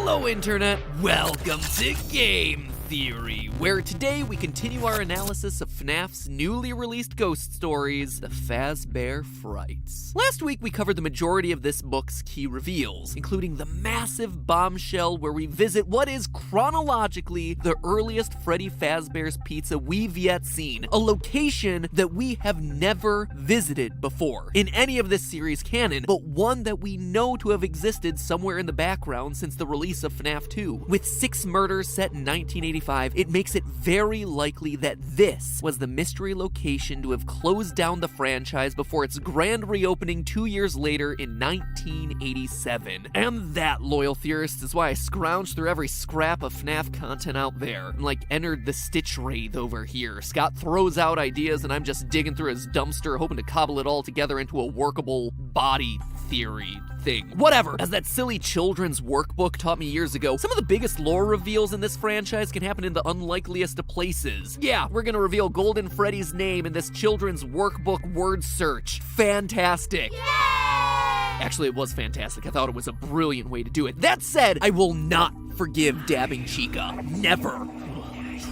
Hello Internet, welcome to Game Theory, where today we continue our analysis of FNAF's newly released ghost stories, The Fazbear Frights. Last week we covered the majority of this book's key reveals, including the massive bombshell where we visit what is chronologically the earliest Freddy Fazbear's Pizza we've yet seen, a location that we have never visited before in any of this series canon, but one that we know to have existed somewhere in the background since the release of FNAF 2. With 6 murders set in 1985, it makes it very likely that this was the mystery location to have closed down the franchise before its grand reopening 2 years later in 1987. And that, loyal theorists, is why I scrounged through every scrap of FNAF content out there, and entered the Stitch Wraith over here. Scott throws out ideas and I'm just digging through his dumpster hoping to cobble it all together into a workable body theory thing. Whatever. As that silly children's workbook taught me years ago, some of the biggest lore reveals in this franchise can happen in the unlikeliest of places. Yeah, we're gonna reveal Golden Freddy's name in this children's workbook word search. Fantastic. Yay! Actually, it was fantastic. I thought it was a brilliant way to do it. That said, I will not forgive dabbing Chica. Never.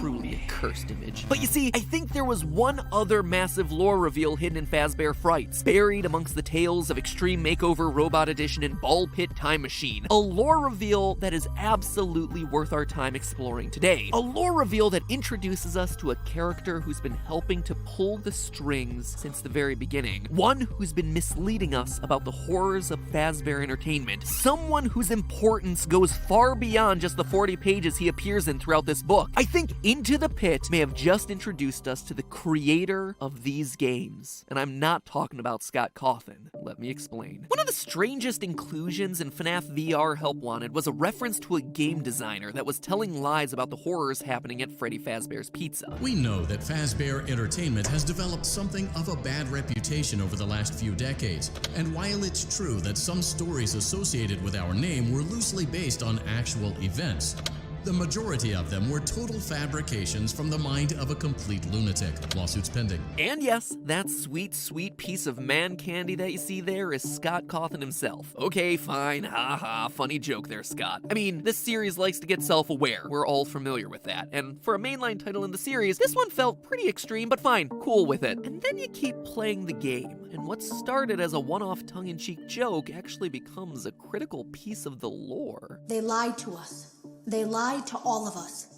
Truly a cursed image. But you see, I think there was one other massive lore reveal hidden in Fazbear Frights, buried amongst the tales of Extreme Makeover Robot Edition and Ball Pit Time Machine. A lore reveal that is absolutely worth our time exploring today. A lore reveal that introduces us to a character who's been helping to pull the strings since the very beginning. One who's been misleading us about the horrors of Fazbear Entertainment. Someone whose importance goes far beyond just the 40 pages he appears in throughout this book. I think Into the Pit may have just introduced us to the creator of these games. And I'm not talking about Scott Cawthon. Let me explain. One of the strangest inclusions in FNAF VR Help Wanted was a reference to a game designer that was telling lies about the horrors happening at Freddy Fazbear's Pizza. We know that Fazbear Entertainment has developed something of a bad reputation over the last few decades. And while it's true that some stories associated with our name were loosely based on actual events, the majority of them were total fabrications from the mind of a complete lunatic. Lawsuits pending. And yes, that sweet, sweet piece of man candy that you see there is Scott Cawthon himself. Okay, fine, haha, funny joke there, Scott. I mean, this series likes to get self-aware. We're all familiar with that. And for a mainline title in the series, this one felt pretty extreme, but fine, cool with it. And then you keep playing the game, and what started as a one-off tongue-in-cheek joke actually becomes a critical piece of the lore. They lied to us. They lied to all of us.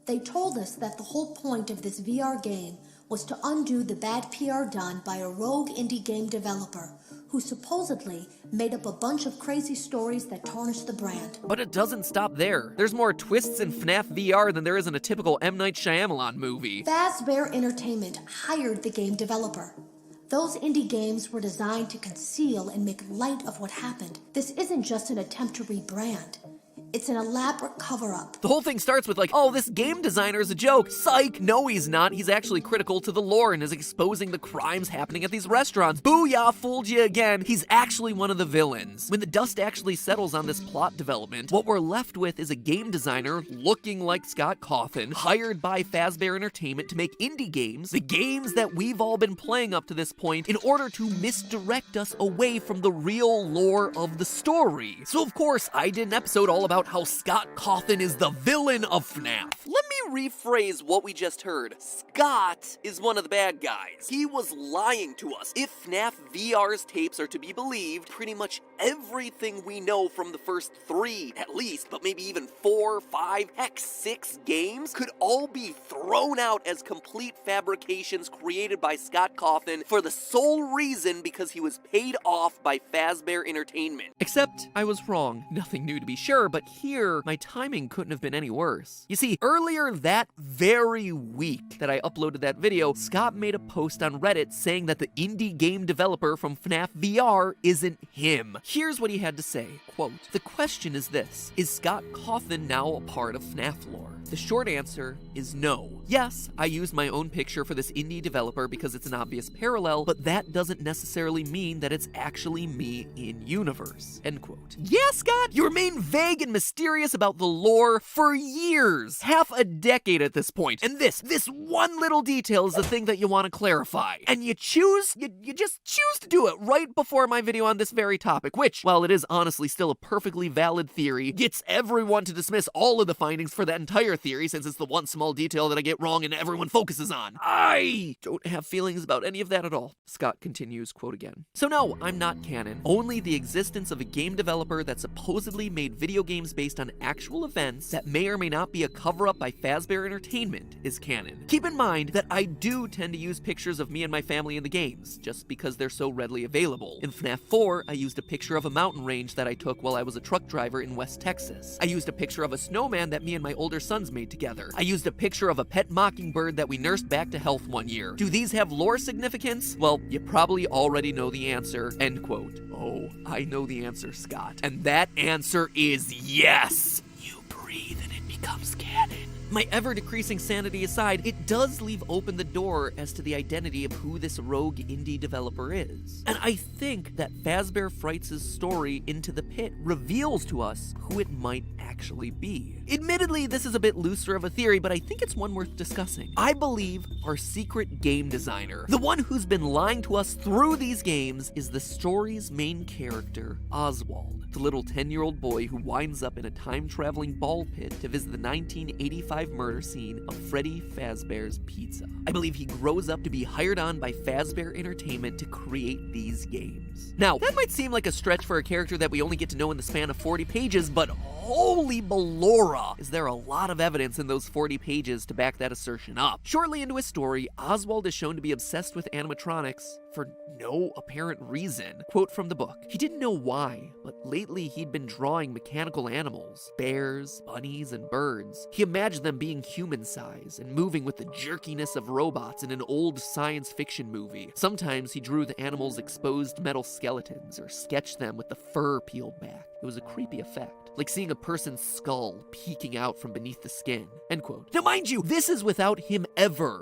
They told us that the whole point of this VR game was to undo the bad PR done by a rogue indie game developer who supposedly made up a bunch of crazy stories that tarnished the brand. But it doesn't stop there. There's more twists in FNAF VR than there is in a typical M. Night Shyamalan movie. Fazbear Entertainment hired the game developer. Those indie games were designed to conceal and make light of what happened. This isn't just an attempt to rebrand. It's an elaborate cover-up. The whole thing starts with oh, this game designer is a joke. Psych! No, he's not. He's actually critical to the lore and is exposing the crimes happening at these restaurants. Booyah, fooled you again. He's actually one of the villains. When the dust actually settles on this plot development, what we're left with is a game designer looking like Scott Cawthon, hired by Fazbear Entertainment to make indie games, the games that we've all been playing up to this point, in order to misdirect us away from the real lore of the story. So of course, I did an episode all about how Scott Cawthon is the villain of FNAF. Let me rephrase what we just heard. Scott is one of the bad guys. He was lying to us. If FNAF VR's tapes are to be believed, pretty much everything we know from the first 3, at least, but maybe even 4, 5, heck 6 games, could all be thrown out as complete fabrications created by Scott Cawthon for the sole reason because he was paid off by Fazbear Entertainment. Except I was wrong. Nothing new to be sure, but here, my timing couldn't have been any worse. You see, earlier that very week that I uploaded that video, Scott made a post on Reddit saying that the indie game developer from FNAF VR isn't him. Here's what he had to say, quote, "The question is this, is Scott Cawthon now a part of FNAF lore? The short answer is no. Yes, I used my own picture for this indie developer because it's an obvious parallel, but that doesn't necessarily mean that it's actually me in universe. End quote. Yeah, Scott, you remain vague and mysterious about the lore for years, half a decade at this point, and this one little detail is the thing that you want to clarify. And you just choose to do it right before my video on this very topic, which, while it is honestly still a perfectly valid theory, gets everyone to dismiss all of the findings for that entire theory since it's the one small detail that I get wrong and everyone focuses on. I don't have feelings about any of that at all. Scott continues, quote again. So no, I'm not canon. Only the existence of a game developer that supposedly made video games based on actual events that may or may not be a cover-up by Fazbear Entertainment is canon. Keep in mind that I do tend to use pictures of me and my family in the games, just because they're so readily available. In FNAF 4, I used a picture of a mountain range that I took while I was a truck driver in West Texas. I used a picture of a snowman that me and my older sons made together. I used a picture of a pet mockingbird that we nursed back to health one year. Do these have lore significance? Well, you probably already know the answer. End quote. Oh, I know the answer, Scott. And that answer is yes! You breathe and it becomes canon. My ever-decreasing sanity aside, it does leave open the door as to the identity of who this rogue indie developer is. And I think that Fazbear Frights' story Into the Pit reveals to us who it might actually be. Admittedly, this is a bit looser of a theory, but I think it's one worth discussing. I believe our secret game designer, the one who's been lying to us through these games, is the story's main character, Oswald, the little 10-year-old boy who winds up in a time-traveling ball pit to visit the 1985 murder scene of Freddy Fazbear's Pizza. I believe he grows up to be hired on by Fazbear Entertainment to create these games. Now, that might seem like a stretch for a character that we only get to know in the span of 40 pages, but holy Ballora, is there a lot of evidence in those 40 pages to back that assertion up. Shortly into his story, Oswald is shown to be obsessed with animatronics for no apparent reason. Quote from the book, he didn't know why, but lately he'd been drawing mechanical animals, bears, bunnies, and birds. He imagined them being human-sized and moving with the jerkiness of robots in an old science fiction movie. Sometimes he drew the animals' exposed metal skeletons or sketched them with the fur peeled back. It was a creepy effect, like seeing a person's skull peeking out from beneath the skin. End quote. Now mind you, this is without him ever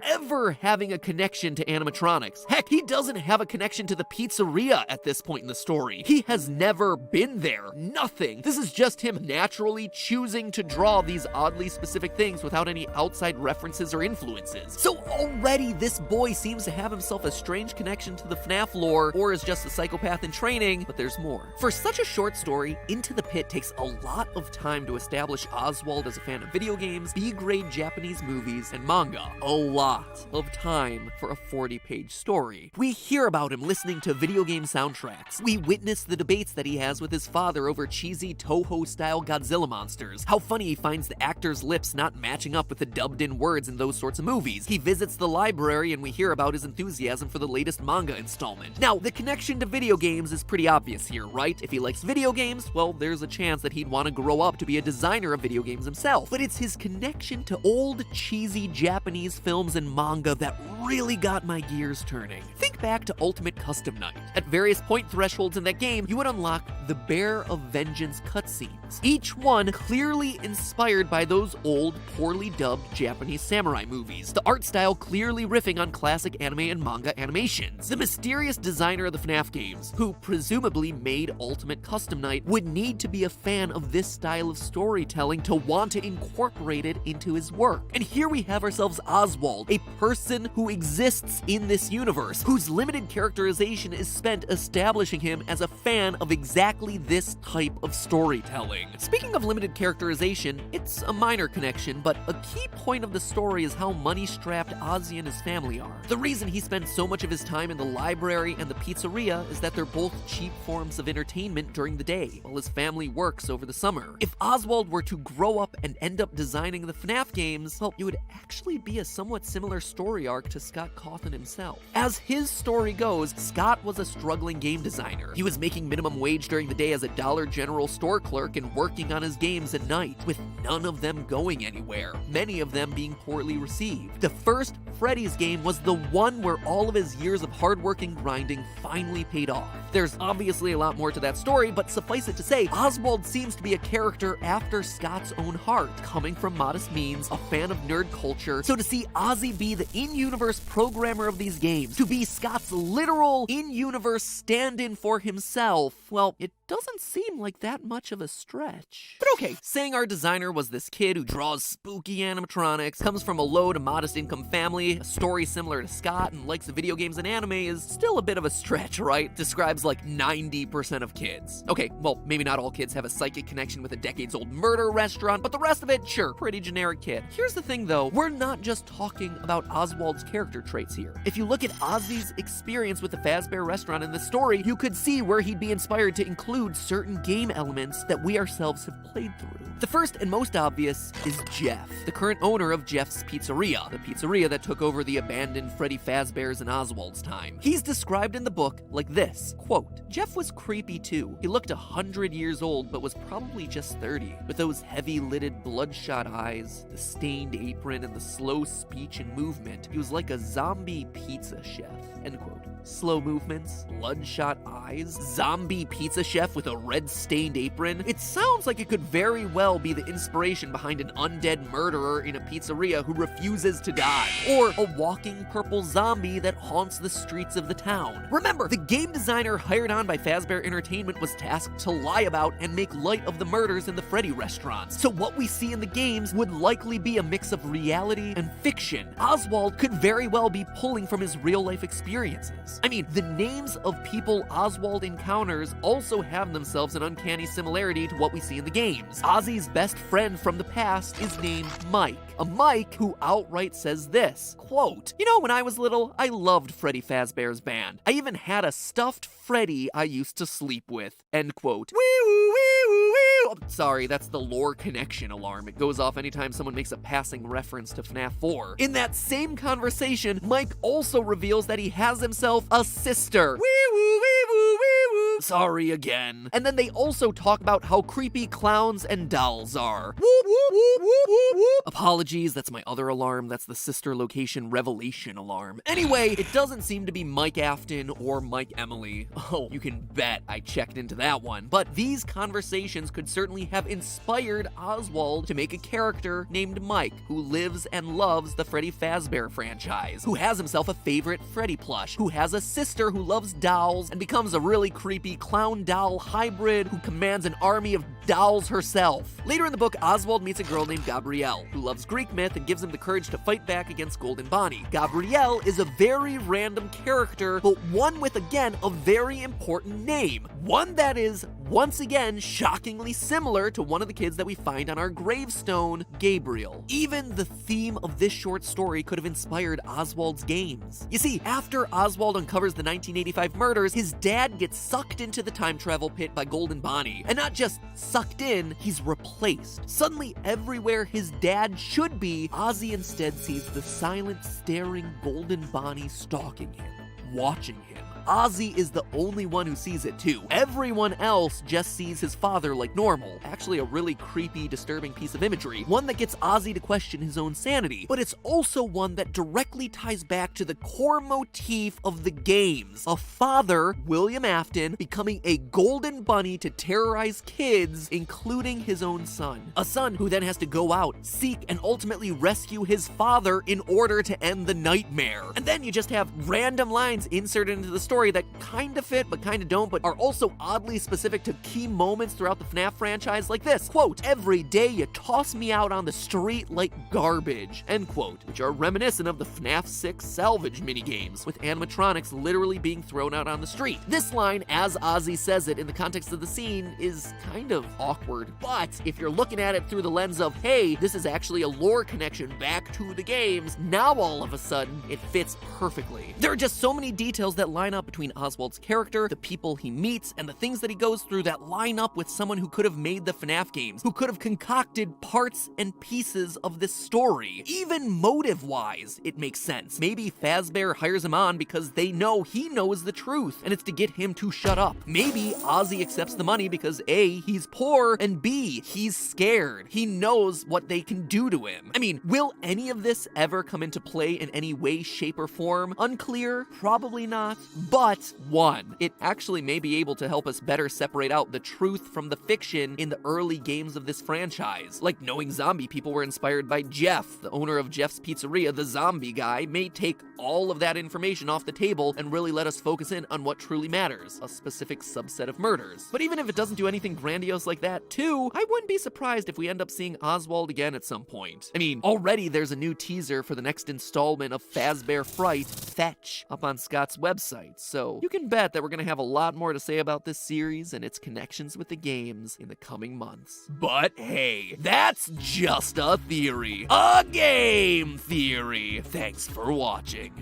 having a connection to animatronics. Heck, he doesn't have a connection to the pizzeria at this point in the story. He has never been there. Nothing. This is just him naturally choosing to draw these oddly specific things without any outside references or influences. So already this boy seems to have himself a strange connection to the FNAF lore, or is just a psychopath in training, but there's more. For such a short story, Into the Pit takes a lot of time to establish Oswald as a fan of video games, B-grade Japanese movies, and manga. A lot of time for a 40-page story. We hear about him listening to video game soundtracks. We witness the debates that he has with his father over cheesy Toho-style Godzilla monsters, how funny he finds the actors' lips not matching up with the dubbed-in words in those sorts of movies. He visits the library and we hear about his enthusiasm for the latest manga installment. Now, the connection to video games is pretty obvious here, right? If he likes video games, well, there's a chance that he'd want to grow up to be a designer of video games himself. But it's his connection to old, cheesy Japanese films and manga that really got my gears turning. Think back to Ultimate Custom Night. At various point thresholds in that game, you would unlock the Bear of Vengeance cutscenes, each one clearly inspired by those old, poorly dubbed Japanese samurai movies, the art style clearly riffing on classic anime and manga animations. The mysterious designer of the FNAF games, who presumably made Ultimate Custom Night, would need to be a fan of this style of storytelling to want to incorporate it into his work. And here we have ourselves Oswald, a person who exists in this universe, whose limited characterization is spent establishing him as a fan of exactly this type of storytelling. Speaking of limited characterization, it's a minor connection, but a key point of the story is how money-strapped Ozzy and his family are. The reason he spends so much of his time in the library and the pizzeria is that they're both cheap forms of entertainment during the day, while his family works over the summer. If Oswald were to grow up and end up designing the FNAF games, well, it would actually be a somewhat similar story arc to Scott Cawthon himself. As his story story goes, Scott was a struggling game designer. He was making minimum wage during the day as a Dollar General store clerk and working on his games at night, with none of them going anywhere, many of them being poorly received. The first Freddy's game was the one where all of his years of hard work and grinding finally paid off. There's obviously a lot more to that story, but suffice it to say, Oswald seems to be a character after Scott's own heart, coming from modest means, a fan of nerd culture. So to see Ozzy be the in-universe programmer of these games, to be Scott's literal in-universe stand-in for himself, well, it doesn't seem like that much of a stretch. But okay, saying our designer was this kid who draws spooky animatronics, comes from a low to modest income family, a story similar to Scott, and likes video games and anime is still a bit of a stretch, right? Describes like 90% of kids. Okay, well, maybe not all kids have a psychic connection with a decades-old murder restaurant, but the rest of it, sure, pretty generic kid. Here's the thing though, we're not just talking about Oswald's character traits here. If you look at Ozzy's experience with the Fazbear restaurant in the story, you could see where he'd be inspired to include certain game elements that we ourselves have played through. The first and most obvious is Jeff, the current owner of Jeff's Pizzeria, the pizzeria that took over the abandoned Freddy Fazbear's and Oswald's time. He's described in the book like this, quote, "Jeff was creepy too. He looked 100 years old but was probably just 30. With those heavy-lidded bloodshot eyes, the stained apron, and the slow speech and movement, he was like a zombie pizza chef," end quote. Slow movements, bloodshot eyes, zombie pizza chef with a red-stained apron. It sounds like it could very well be the inspiration behind an undead murderer in a pizzeria who refuses to die, or a walking purple zombie that haunts the streets of the town. Remember, the game designer hired on by Fazbear Entertainment was tasked to lie about and make light of the murders in the Freddy restaurants, so what we see in the games would likely be a mix of reality and fiction. Oswald could very well be pulling from his real-life experiences. I mean, the names of people Oswald encounters also have themselves an uncanny similarity to what we see in the games. Ozzy's best friend from the past is named Mike. A Mike who outright says this, quote, "You know, when I was little, I loved Freddy Fazbear's band. I even had a stuffed Freddy I used to sleep with," end quote. Wee-woo, wee-woo, wee-woo. Sorry, that's the lore connection alarm. It goes off anytime someone makes a passing reference to FNAF 4. In that same conversation, Mike also reveals that he has himself a sister. Wee-woo, wee-woo, wee-woo. Sorry again. And then they also talk about how creepy clowns and dolls are. Whoop, whoop, whoop, whoop, whoop, whoop. Apologies, that's my other alarm. That's the sister location revelation alarm. Anyway, it doesn't seem to be Mike Afton or Mike Emily. Oh, you can bet I checked into that one. But these conversations could certainly have inspired Oswald to make a character named Mike, who lives and loves the Freddy Fazbear franchise, who has himself a favorite Freddy plush, who has a sister who loves dolls and becomes a really creepy clown doll hybrid who commands an army of dolls herself. Later in the book, Oswald meets a girl named Gabrielle, who loves Greek myth and gives him the courage to fight back against Golden Bonnie. Gabrielle is a very random character, but one with, again, a very important name. One that is, once again, shockingly similar to one of the kids that we find on our gravestone, Gabriel. Even the theme of this short story could have inspired Oswald's games. You see, after Oswald uncovers the 1985 murders, his dad gets sucked into the time travel pit by Golden Bonnie. And not just sucked in, he's replaced. Suddenly, everywhere his dad should be, Ozzy instead sees the silent, staring Golden Bonnie stalking him, watching him. Ozzy is the only one who sees it too. Everyone else just sees his father like normal. Actually a really creepy, disturbing piece of imagery. One that gets Ozzy to question his own sanity. But it's also one that directly ties back to the core motif of the games. A father, William Afton, becoming a golden bunny to terrorize kids, including his own son. A son who then has to go out, seek, and ultimately rescue his father in order to end the nightmare. And then you just have random lines inserted into the story that kind of fit but kind of don't, but are also oddly specific to key moments throughout the FNAF franchise, like this, quote, "Every day you toss me out on the street like garbage," end quote, which are reminiscent of the FNAF 6 salvage minigames, with animatronics literally being thrown out on the street. This line, as Ozzy says it in the context of the scene, is kind of awkward, but if you're looking at it through the lens of, hey, this is actually a lore connection back to the games, now all of a sudden, it fits perfectly. There are just so many details that line up between Oswald's character, the people he meets, and the things that he goes through that line up with someone who could have made the FNAF games, who could have concocted parts and pieces of this story. Even motive-wise, it makes sense. Maybe Fazbear hires him on because they know he knows the truth, and it's to get him to shut up. Maybe Ozzy accepts the money because A, he's poor, and B, he's scared. He knows what they can do to him. I mean, will any of this ever come into play in any way, shape, or form? Unclear, probably not, but one, it actually may be able to help us better separate out the truth from the fiction in the early games of this franchise. Like knowing zombie people were inspired by Jeff, the owner of Jeff's Pizzeria, the zombie guy, may take all of that information off the table and really let us focus in on what truly matters, a specific subset of murders. But even if it doesn't do anything grandiose like that too, I wouldn't be surprised if we end up seeing Oswald again at some point. I mean, already there's a new teaser for the next installment of Fazbear Fright, Fetch, up on Scott's website, so you can bet that we're gonna have a lot more to say about this series and its connections with the games in the coming months. But hey, that's just a theory. A game theory. Thanks for watching.